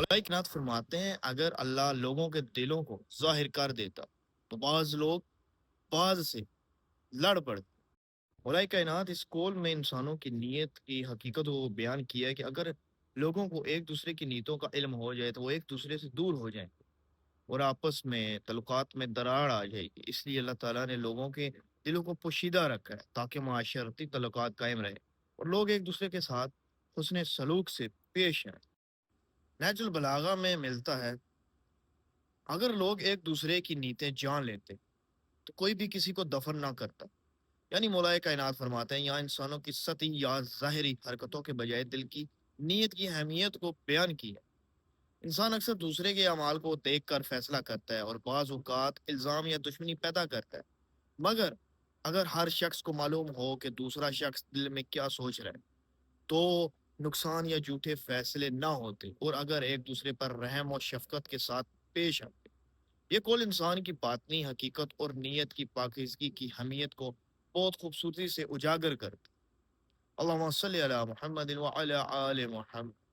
مولانا کائنات فرماتے ہیں اگر اللہ لوگوں کے دلوں کو ظاہر کر دیتا تو بعض لوگ بعض سے لڑ پڑتے۔ مولانا کائنات اس قول میں انسانوں کی نیت کی حقیقت کو بیان کیا ہے کہ اگر لوگوں کو ایک دوسرے کی نیتوں کا علم ہو جائے تو وہ ایک دوسرے سے دور ہو جائیں اور آپس میں تعلقات میں دراڑ آ جائے گی۔ اس لیے اللہ تعالیٰ نے لوگوں کے دلوں کو پوشیدہ رکھا ہے تاکہ معاشرتی تعلقات قائم رہے اور لوگ ایک دوسرے کے ساتھ حسن سلوک سے پیش آئیں۔ نیچ البلاغا میں ملتا ہے اگر لوگ ایک دوسرے کی نیتیں جان لیتے تو کوئی بھی کسی کو دفن نہ کرتا۔ یعنی مولا کائنات فرماتے ہیں یہاں انسانوں کی سطحی یا ظاہری حرکتوں کے بجائے دل کی نیت کی اہمیت کو بیان کی ہے۔ انسان اکثر دوسرے کے اعمال کو دیکھ کر فیصلہ کرتا ہے اور بعض اوقات الزام یا دشمنی پیدا کرتا ہے، مگر اگر ہر شخص کو معلوم ہو کہ دوسرا شخص دل میں کیا سوچ رہا ہے تو نقصان یا جھوٹے فیصلے نہ ہوتے اور اگر ایک دوسرے پر رحم اور شفقت کے ساتھ پیش آتے۔ یہ قول انسان کی باطنی حقیقت اور نیت کی پاکیزگی کی اہمیت کو بہت خوبصورتی سے اجاگر کرتا۔ اللہم صلی علی محمد وعلی آل محمد۔